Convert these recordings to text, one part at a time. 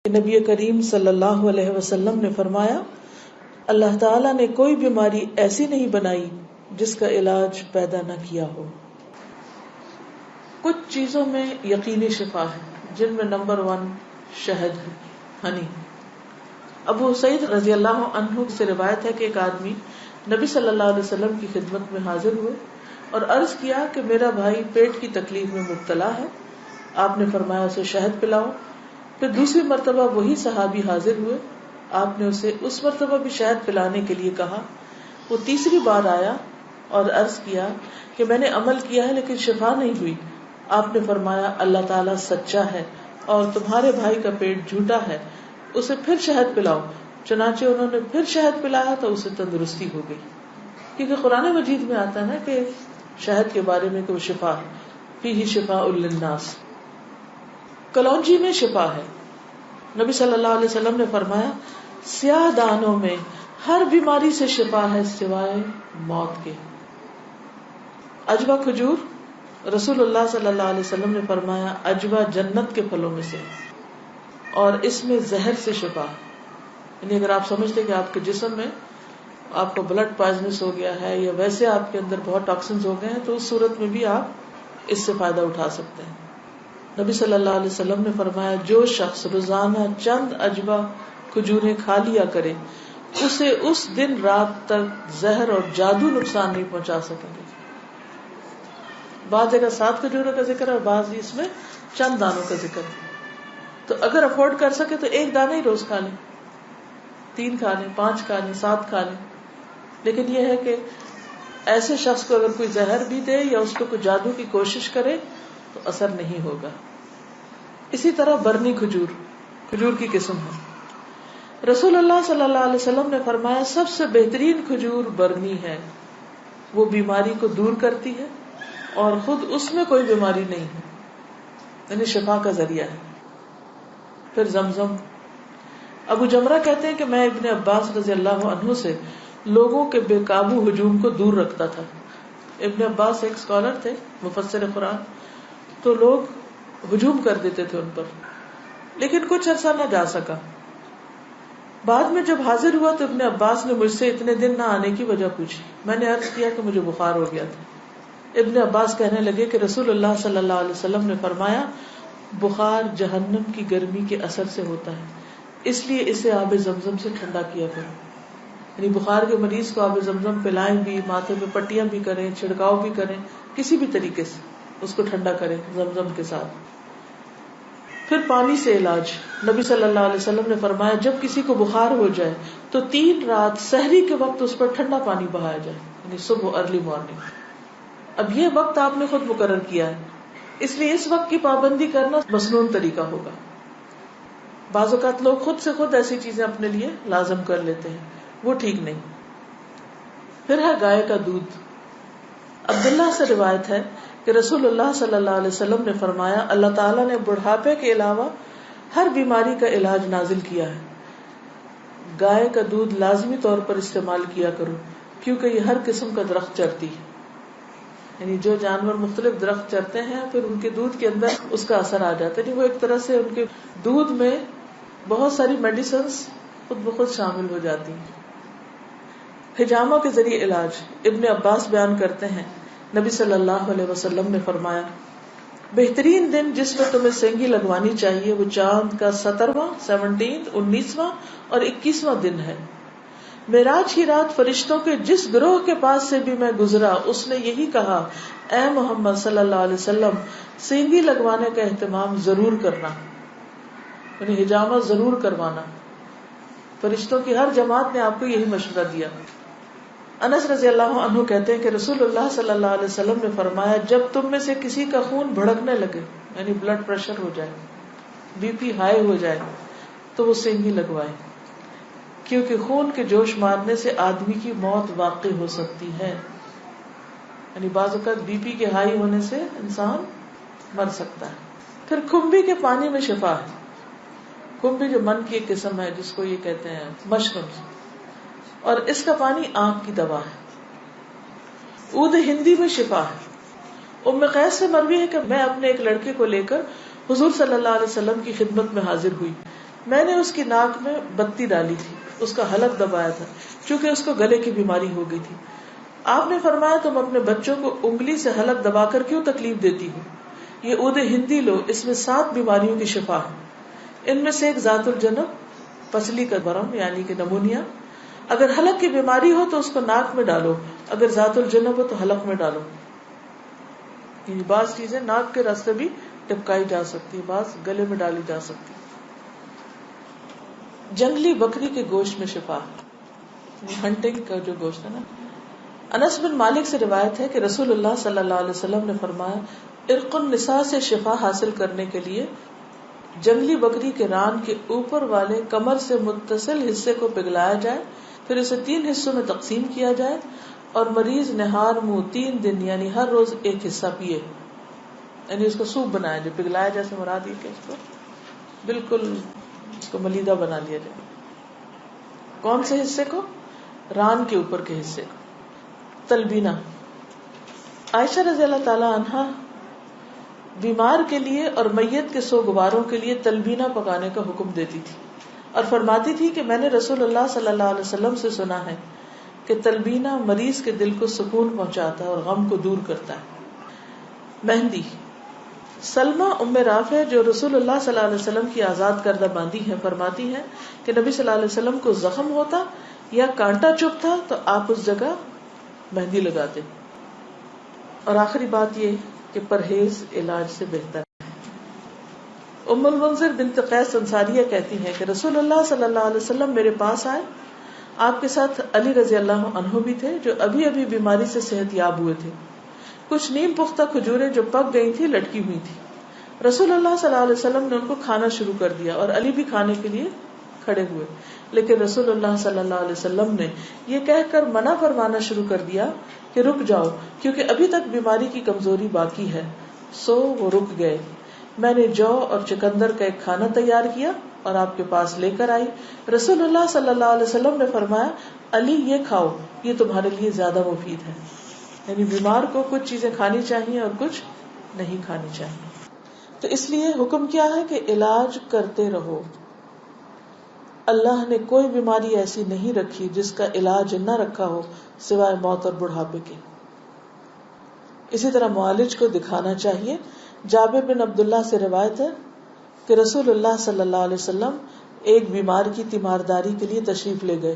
نبی کریم صلی اللہ علیہ وسلم نے فرمایا، اللہ تعالیٰ نے کوئی بیماری ایسی نہیں بنائی جس کا علاج پیدا نہ کیا ہو۔ کچھ چیزوں میں یقینی شفا ہے، جن میں نمبر 1 شہد ہے، ہنی۔ ابو سعید رضی اللہ عنہ سے روایت ہے کہ ایک آدمی نبی صلی اللہ علیہ وسلم کی خدمت میں حاضر ہوئے اور عرض کیا کہ میرا بھائی پیٹ کی تکلیف میں مبتلا ہے۔ آپ نے فرمایا اسے شہد پلاؤ۔ پھر دوسری مرتبہ وہی صحابی حاضر ہوئے، آپ نے اسے اس مرتبہ بھی شہد پلانے کے لیے کہا۔ وہ تیسری بار آیا اور عرض کیا کہ میں نے عمل کیا ہے لیکن شفا نہیں ہوئی۔ آپ نے فرمایا اللہ تعالیٰ سچا ہے اور تمہارے بھائی کا پیٹ جھوٹا ہے، اسے پھر شہد پلاؤ۔ چنانچہ انہوں نے پھر شہد پلایا تو اسے تندرستی ہو گئی۔ کیونکہ قرآن مجید میں آتا ہے کہ شہد کے بارے میں کہ وہ شفا ہے، فیہ شفاء للناس۔ کلونجی میں شفا ہے۔ نبی صلی اللہ علیہ وسلم نے فرمایا سیاہ دانوں میں ہر بیماری سے شفا ہے سوائے موت کے۔ عجوہ کھجور، رسول اللہ صلی اللہ علیہ وسلم نے فرمایا عجوہ جنت کے پھلوں میں سے اور اس میں زہر سے شفا ہے۔ یعنی اگر آپ سمجھتے کہ آپ کے جسم میں آپ کو بلڈ پوائزنس ہو گیا ہے یا ویسے آپ کے اندر بہت ٹاکسنز ہو گئے ہیں تو اس صورت میں بھی آپ اس سے فائدہ اٹھا سکتے ہیں۔ نبی صلی اللہ علیہ وسلم نے فرمایا جو شخص روزانہ چند عجوہ کھجوریں کھا لیا کرے اسے اس دن رات تک زہر اور جادو نقصان نہیں پہنچا سکیں گے۔ بعض جگہ 7 کھجوروں کا ذکر ہے اور بعض اس میں چند دانوں کا ذکر ہے۔ تو اگر افورڈ کر سکے تو 1 دانہ ہی روز کھا لیں، 3 کھا لیں، 5 کھا لیں، 7 کھا لیں۔ لیکن یہ ہے کہ ایسے شخص کو اگر کوئی زہر بھی دے یا اس کو کوئی جادو کی کوشش کرے تو اثر نہیں ہوگا۔ اسی طرح برنی کھجور کی قسم ہے۔ رسول اللہ صلی اللہ علیہ وسلم نے فرمایا سب سے بہترین کھجور برنی ہے، وہ بیماری کو دور کرتی ہے اور خود اس میں کوئی بیماری نہیں ہے، یعنی شفا کا ذریعہ ہے۔ پھر زمزم۔ ابو جمرہ کہتے ہیں کہ میں ابن عباس رضی اللہ عنہ سے لوگوں کے بے قابو ہجوم کو دور رکھتا تھا۔ ابن عباس ایک اسکالر تھے، مفسر قرآن، تو لوگ ہجوم کر دیتے تھے ان پر، لیکن کچھ عرصہ نہ جا سکا۔ بعد میں جب حاضر ہوا تو ابن عباس نے مجھ سے اتنے دن نہ آنے کی وجہ پوچھی۔ میں نے عرض کیا کہ مجھے بخار ہو گیا تھا۔ ابن عباس کہنے لگے کہ رسول اللہ صلی اللہ علیہ وسلم نے فرمایا بخار جہنم کی گرمی کے اثر سے ہوتا ہے، اس لیے اسے آب زمزم سے ٹھنڈا کیا کرو۔ یعنی بخار کے مریض کو آب زمزم پلائیں بھی، ماتھے پہ پٹیاں بھی کریں، چھڑکاؤ بھی کریں، کسی بھی طریقے سے اس کو ٹھنڈا کریں زمزم کے ساتھ۔ پھر پانی سے علاج۔ نبی صلی اللہ علیہ وسلم نے فرمایا جب کسی کو بخار ہو جائے تو 3 رات سحری کے وقت اس پر ٹھنڈا پانی بہایا جائے، یعنی صبح ارلی مارننگ۔ اب یہ وقت آپ نے خود مقرر کیا ہے، اس لیے اس وقت کی پابندی کرنا مسنون طریقہ ہوگا۔ بعض اوقات لوگ خود سے خود ایسی چیزیں اپنے لیے لازم کر لیتے ہیں، وہ ٹھیک نہیں۔ پھر ہے گائے کا دودھ۔ عبداللہ سے روایت ہے کہ رسول اللہ صلی اللہ علیہ وسلم نے فرمایا اللہ تعالیٰ نے بڑھاپے کے علاوہ ہر بیماری کا علاج نازل کیا ہے۔ گائے کا دودھ لازمی طور پر استعمال کیا کرو کیونکہ یہ ہر قسم کا درخت چرتی ہے، یعنی جو جانور مختلف درخت چرتے ہیں پھر ان کے دودھ کے اندر اس کا اثر آ جاتا ہے، یعنی وہ ایک طرح سے ان کے دودھ میں بہت ساری میڈیسنز خود بخود شامل ہو جاتی ہیں۔ حجامہ کے ذریعے علاج۔ ابن عباس بیان کرتے ہیں نبی صلی اللہ علیہ وسلم نے فرمایا بہترین دن جس میں تمہیں سینگی لگوانی چاہیے وہ چاند کا 17واں، 19واں اور 21واں دن ہے۔ معراج کی رات فرشتوں کے جس گروہ کے پاس سے بھی میں گزرا اس نے یہی کہا اے محمد صلی اللہ علیہ وسلم سینگی لگوانے کا اہتمام ضرور کرنا، یعنی حجامہ ضرور کروانا۔ فرشتوں کی ہر جماعت نے آپ کو یہی مشورہ دیا۔ انس رضی اللہ عنہ کہتے ہیں کہ رسول اللہ صلی اللہ علیہ وسلم نے فرمایا جب تم میں سے کسی کا خون بھڑکنے لگے، یعنی بلڈ پریشر ہو جائے، BP ہائی ہو جائے تو وہ سینگی لگوائے، کیونکہ خون کے جوش مارنے سے آدمی کی موت واقع ہو سکتی ہے، یعنی بعض اوقات BP کے ہائی ہونے سے انسان مر سکتا ہے۔ پھر کھمبی کے پانی میں شفا ہے۔ کھمبی جو من کی ایک قسم ہے جس کو یہ کہتے ہیں مشروم، اور اس کا پانی آنکھ کی دوا ہے۔ عود ہندی میں شفا ہے۔ ام قیس سے مروی ہے کہ میں اپنے ایک لڑکے کو لے کر حضور صلی اللہ علیہ وسلم کی خدمت میں حاضر ہوئی۔ میں نے اس کی ناک میں بتی ڈالی تھی، اس کا حلق دبایا تھا، چونکہ اس کو گلے کی بیماری ہو گئی تھی. آپ نے فرمایا تم اپنے بچوں کو انگلی سے حلق دبا کر کیوں تکلیف دیتی ہو؟ یہ عود ہندی لو، اس میں 7 بیماریوں کی شفا ہے. ان میں سے ایک ذات الجنب، پسلی کا برم یعنی کہ نمونیا. اگر حلق کی بیماری ہو تو اس کو ناک میں ڈالو، اگر ذات الجنب ہو تو حلق میں ڈالو. یعنی بعض چیزیں ناک کے راستے بھی ٹپکائی جا سکتی، بعض گلے میں ڈالی جا سکتی. جنگلی بکری کے گوشت میں شفا، ہنٹنگ کا جو گوشت ہے نا. انس بن مالک سے روایت ہے کہ رسول اللہ صلی اللہ علیہ وسلم نے فرمایا ارق النساء سے شفا حاصل کرنے کے لیے جنگلی بکری کے ران کے اوپر والے کمر سے متصل حصے کو پگھلایا جائے، پھر اسے 3 حصوں میں تقسیم کیا جائے اور مریض نہار منہ 3 دن یعنی ہر روز ایک حصہ پیے. یعنی اس کو سوپ بنایا جائے، پگھلایا جیسے مراد یہ کہ اس کو بالکل اس کو ملیدہ بنا لیا جائے. کون سے حصے کو؟ ران کے اوپر کے حصے کو. تلبینہ. عائشہ رضی اللہ تعالی عنہا بیمار کے لیے اور میت کے سوگواروں کے لیے تلبینہ پکانے کا حکم دیتی تھی اور فرماتی تھی کہ میں نے رسول اللہ صلی اللہ علیہ وسلم سے سنا ہے کہ تلبینہ مریض کے دل کو سکون پہنچاتا ہے اور غم کو دور کرتا ہے. مہندی. سلمہ ام رافع جو رسول اللہ صلی اللہ علیہ وسلم کی آزاد کردہ باندی ہیں فرماتی ہیں کہ نبی صلی اللہ علیہ وسلم کو زخم ہوتا یا کانٹا چبھتا تو آپ اس جگہ مہندی لگاتے. اور آخری بات یہ کہ پرہیز علاج سے بہتر ہے. ام المنذر بنت قیس انصاریہ کہتی ہیں کہ رسول اللہ صلی اللہ علیہ وسلم میرے پاس آئے، آپ کے ساتھ علی رضی اللہ عنہ بھی تھے جو ابھی ابھی بیماری سے صحت یاب ہوئے تھے. کچھ نیم پختہ کھجوریں جو پک گئی تھی لٹکی ہوئی تھی. رسول اللہ صلی اللہ علیہ وسلم نے ان کو کھانا شروع کر دیا اور علی بھی کھانے کے لیے کھڑے ہوئے، لیکن رسول اللہ صلی اللہ علیہ وسلم نے یہ کہہ کر منع فرمانا شروع کر دیا کہ رک جاؤ کیونکہ ابھی تک بیماری کی کمزوری باقی ہے. سو وہ رک گئے. میں نے جو اور چکندر کا ایک کھانا تیار کیا اور آپ کے پاس لے کر آئی. رسول اللہ صلی اللہ علیہ وسلم نے فرمایا علی یہ کھاؤ، یہ تمہارے لیے زیادہ مفید ہے. یعنی بیمار کو کچھ چیزیں کھانی چاہیے اور کچھ نہیں کھانی چاہیے. تو اس لیے حکم کیا ہے کہ علاج کرتے رہو. اللہ نے کوئی بیماری ایسی نہیں رکھی جس کا علاج نہ رکھا ہو سوائے موت اور بڑھاپے کے. اسی طرح معالج کو دکھانا چاہیے. جابر بن عبداللہ سے روایت ہے کہ رسول اللہ صلی اللہ علیہ وسلم ایک بیمار کی تیمارداری کے لیے تشریف لے گئے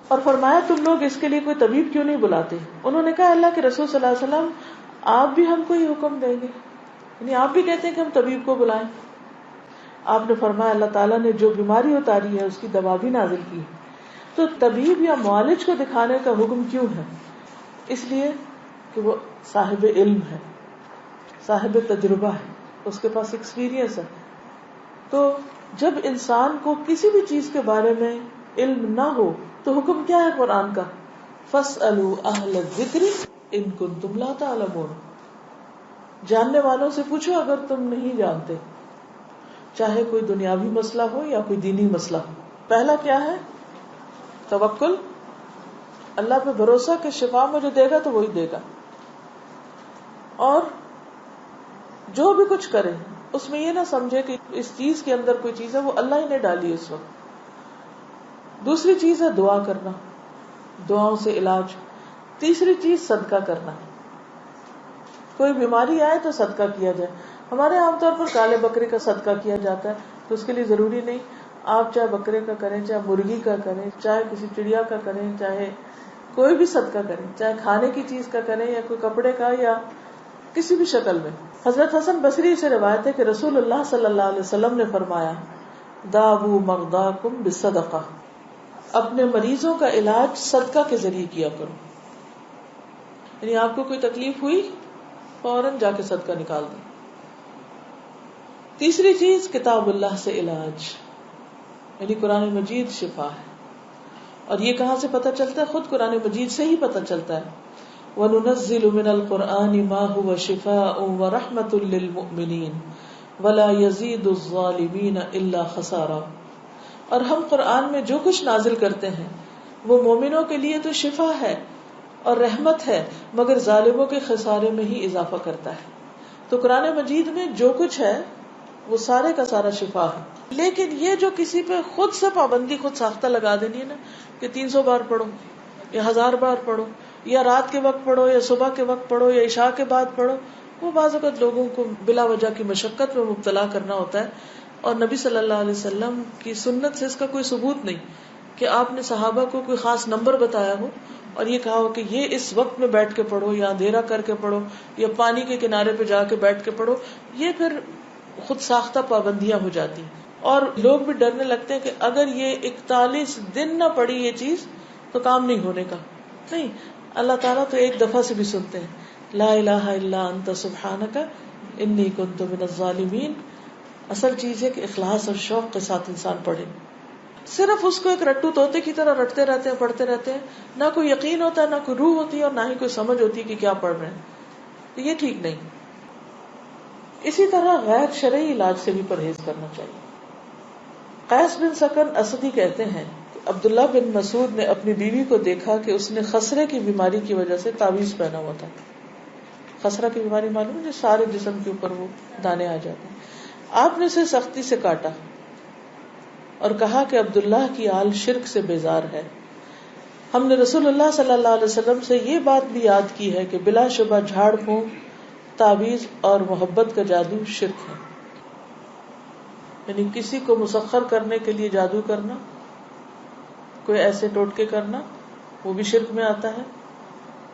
اور فرمایا تم لوگ اس کے لیے کوئی طبیب کیوں نہیں بلاتے؟ انہوں نے کہا اللہ کے رسول صلی اللہ علیہ وسلم آپ بھی ہم کو ہی حکم دیں گے، یعنی آپ بھی کہتے ہیں کہ ہم طبیب کو بلائیں. آپ نے فرمایا اللہ تعالیٰ نے جو بیماری اتاری ہے اس کی دوا بھی نازل کی. تو طبیب یا معالج کو دکھانے کا حکم کیوں ہے؟ اس لیے کہ وہ صاحب علم ہے، صاحب تجربہ ہے، اس کے پاس ایکسپیرینس ہے. تو جب انسان کو کسی بھی چیز کے بارے میں علم نہ ہو تو حکم کیا ہے قرآن کا؟ فَاسْأَلُوا أَهْلَ الذِّكْرِ إِن كُنتُمْ لَا تَعْلَمُونَ. جاننے والوں سے پوچھو اگر تم نہیں جانتے، چاہے کوئی دنیاوی مسئلہ ہو یا کوئی دینی مسئلہ ہو. پہلا کیا ہے؟ توکل، اللہ پہ بھروسہ کہ شفا مجھے دے گا تو وہی دے گا. اور جو بھی کچھ کرے اس میں یہ نہ سمجھے کہ اس چیز کے اندر کوئی چیز ہے، وہ اللہ ہی نے ڈالی اس وقت. دوسری چیز ہے دعا کرنا، دعاؤں سے علاج. تیسری چیز صدقہ کرنا. کوئی بیماری آئے تو صدقہ کیا جائے. ہمارے عام طور پر کالے بکرے کا صدقہ کیا جاتا ہے، تو اس کے لیے ضروری نہیں آپ چاہے بکرے کا کریں، چاہے مرغی کا کریں، چاہے کسی چڑیا کا کریں، چاہے کوئی بھی صدقہ کریں، چاہے کھانے کی چیز کا کریں یا کوئی کپڑے کا یا کسی بھی شکل میں. حضرت حسن بصری سے روایت ہے کہ رسول اللہ صلی اللہ علیہ وسلم نے فرمایا داؤ مرضاکم بالصدقہ، اپنے مریضوں کا علاج صدقہ کے ذریعے کیا کرو. یعنی آپ کو کوئی تکلیف ہوئی فوراً جا کے صدقہ نکال دیں. تیسری چیز کتاب اللہ سے علاج، یعنی قرآن مجید شفا ہے. اور یہ کہاں سے پتہ چلتا ہے؟ خود قرآن مجید سے ہی پتہ چلتا ہے. وَنُنَزِّلُ مِنَ الْقُرْآنِ مَا هُوَ شِفَاءٌ وَرَحْمَةٌ لِّلْمُؤْمِنِينَ وَلَا يَزِيدُ الظَّالِمِينَ إِلَّا خَسَارًا. اور ہم قرآن میں جو کچھ نازل کرتے ہیں وہ مومنوں کے لیے تو شفا ہے اور رحمت ہے، مگر ظالموں کے خسارے میں ہی اضافہ کرتا ہے. تو قرآن مجید میں جو کچھ ہے وہ سارے کا سارا شفا ہے. لیکن یہ جو کسی پہ خود سے پابندی خود ساختہ لگا دینی ہے نا کہ 300 بار پڑھو یا 1000 بار پڑھو یا رات کے وقت پڑھو یا صبح کے وقت پڑھو یا عشاء کے بعد پڑھو، وہ بعض اوقات لوگوں کو بلا وجہ کی مشقت میں مبتلا کرنا ہوتا ہے. اور نبی صلی اللہ علیہ وسلم کی سنت سے اس کا کوئی ثبوت نہیں کہ آپ نے صحابہ کو کوئی خاص نمبر بتایا ہو اور یہ کہا ہو کہ یہ اس وقت میں بیٹھ کے پڑھو یا اندھیرا کر کے پڑھو یا پانی کے کنارے پہ جا کے بیٹھ کے پڑھو. یہ پھر خود ساختہ پابندیاں ہو جاتی ہیں اور لوگ بھی ڈرنے لگتے ہیں کہ اگر یہ 41 دن نہ پڑھی یہ چیز تو کام نہیں ہونے کا. نہیں، اللہ تعالیٰ تو ایک دفعہ سے بھی سنتے ہیں. لا الہ الا انت سبحانک انی کنت من الظالمین. اصل چیز ہے کہ اخلاص اور شوق کے ساتھ انسان پڑھے. صرف اس کو ایک رٹو طوطے کی طرح رٹتے رہتے ہیں، پڑھتے رہتے ہیں، نہ کوئی یقین ہوتا ہے، نہ کوئی روح ہوتی ہے اور نہ ہی کوئی سمجھ ہوتی ہے کہ کیا پڑھ رہے ہیں. تو یہ ٹھیک نہیں. اسی طرح غیر شرعی علاج سے بھی پرہیز کرنا چاہیے. قیس بن سکن اسدی کہتے ہیں کہ عبداللہ بن مسعود نے اپنی بیوی کو دیکھا کہ اس نے خسرے کی بیماری کی وجہ سے تعویذ پہنا ہوا تھا. خسرہ کی بیماری معلوم ہے، سارے جسم کے اوپر وہ دانے آ جاتے ہیں. آپ نے اسے سختی سے کاٹا اور کہا کہ عبداللہ کی آل شرک سے بیزار ہے. ہم نے رسول اللہ صلی اللہ علیہ وسلم سے یہ بات بھی یاد کی ہے کہ بلا شبہ جھاڑ پھونک، تعویذ اور محبت کا جادو شرک ہے. یعنی کسی کو مسخر کرنے کے لیے جادو کرنا، کوئی ایسے ٹوٹکے کرنا، وہ بھی شرک میں آتا ہے.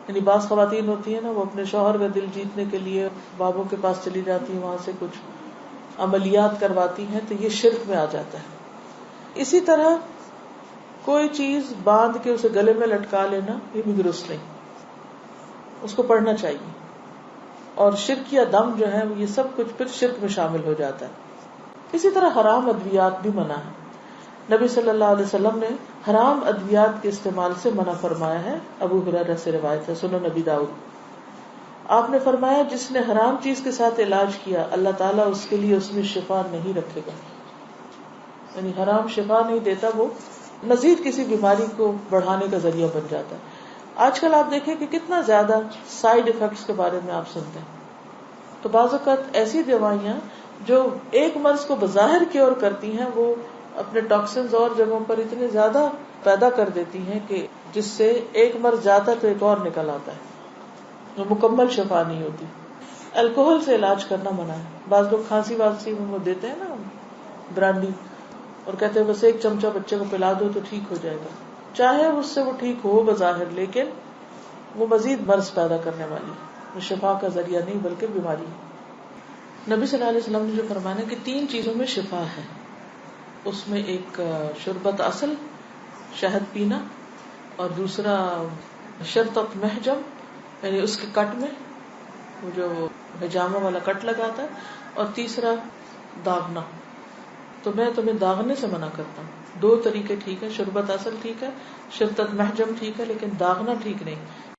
یعنی بعض خواتین ہوتی ہیں نا، وہ اپنے شوہر کا دل جیتنے کے لیے بابوں کے پاس چلی جاتی ہیں، وہاں سے کچھ عملیات کرواتی ہیں، تو یہ شرک میں آ جاتا ہے. اسی طرح کوئی چیز باندھ کے اسے گلے میں لٹکا لینا، یہ بھی درست نہیں. اس کو پڑھنا چاہیے. اور شرک یا دم جو ہے یہ سب کچھ پھر شرک میں شامل ہو جاتا ہے. اسی طرح حرام ادویات بھی منع ہے. نبی صلی اللہ علیہ وسلم نے حرام ادویات کے استعمال سے منع فرمایا ہے. ابو ہریرہ سے روایت ہے، سنن نبی داؤد. آپ نے فرمایا جس نے حرام چیز کے ساتھ علاج کیا اللہ تعالیٰ اس کے لیے اس میں شفا نہیں رکھے گا. یعنی حرام شفا نہیں دیتا، وہ مزید کسی بیماری کو بڑھانے کا ذریعہ بن جاتا ہے. آج کل آپ دیکھیں کہ کتنا زیادہ سائیڈ ایفیکٹس کے بارے میں آپ سنتے ہیں. تو بعض اوقات ایسی دوائیاں جو ایک مرض کو بظاہر کیور کرتی ہیں، وہ اپنے ٹاکسنز اور جگہوں پر اتنے زیادہ پیدا کر دیتی ہیں کہ جس سے ایک مرض جاتا ہے تو ایک اور نکل آتا ہے، وہ مکمل شفا نہیں ہوتی. الکوہل سے علاج کرنا منع ہے. بعض لوگ کھانسی وانسی میں وہ دیتے ہیں نا برانڈی، اور کہتے ہیں بس ایک چمچہ بچے کو پلا دو تو ٹھیک ہو جائے گا. چاہے اس سے وہ ٹھیک ہو بظاہر، لیکن وہ مزید مرض پیدا کرنے والی، وہ شفا کا ذریعہ نہیں بلکہ بیماری. نبی صلی اللہ علیہ وسلم نے جو فرمایا کہ 3 چیزوں میں شفا ہے، اس میں ایک شربت اصل، شہد پینا، اور دوسرا شرطت محجم، یعنی اس کے کٹ میں وہ جو حجامہ والا کٹ لگاتا ہے، اور تیسرا داغنا. تو میں تمہیں داغنے سے منع کرتا ہوں. 2 طریقے ٹھیک ہے، شربت اصل ٹھیک ہے، شرطت محجم ٹھیک ہے، لیکن داغنا ٹھیک نہیں.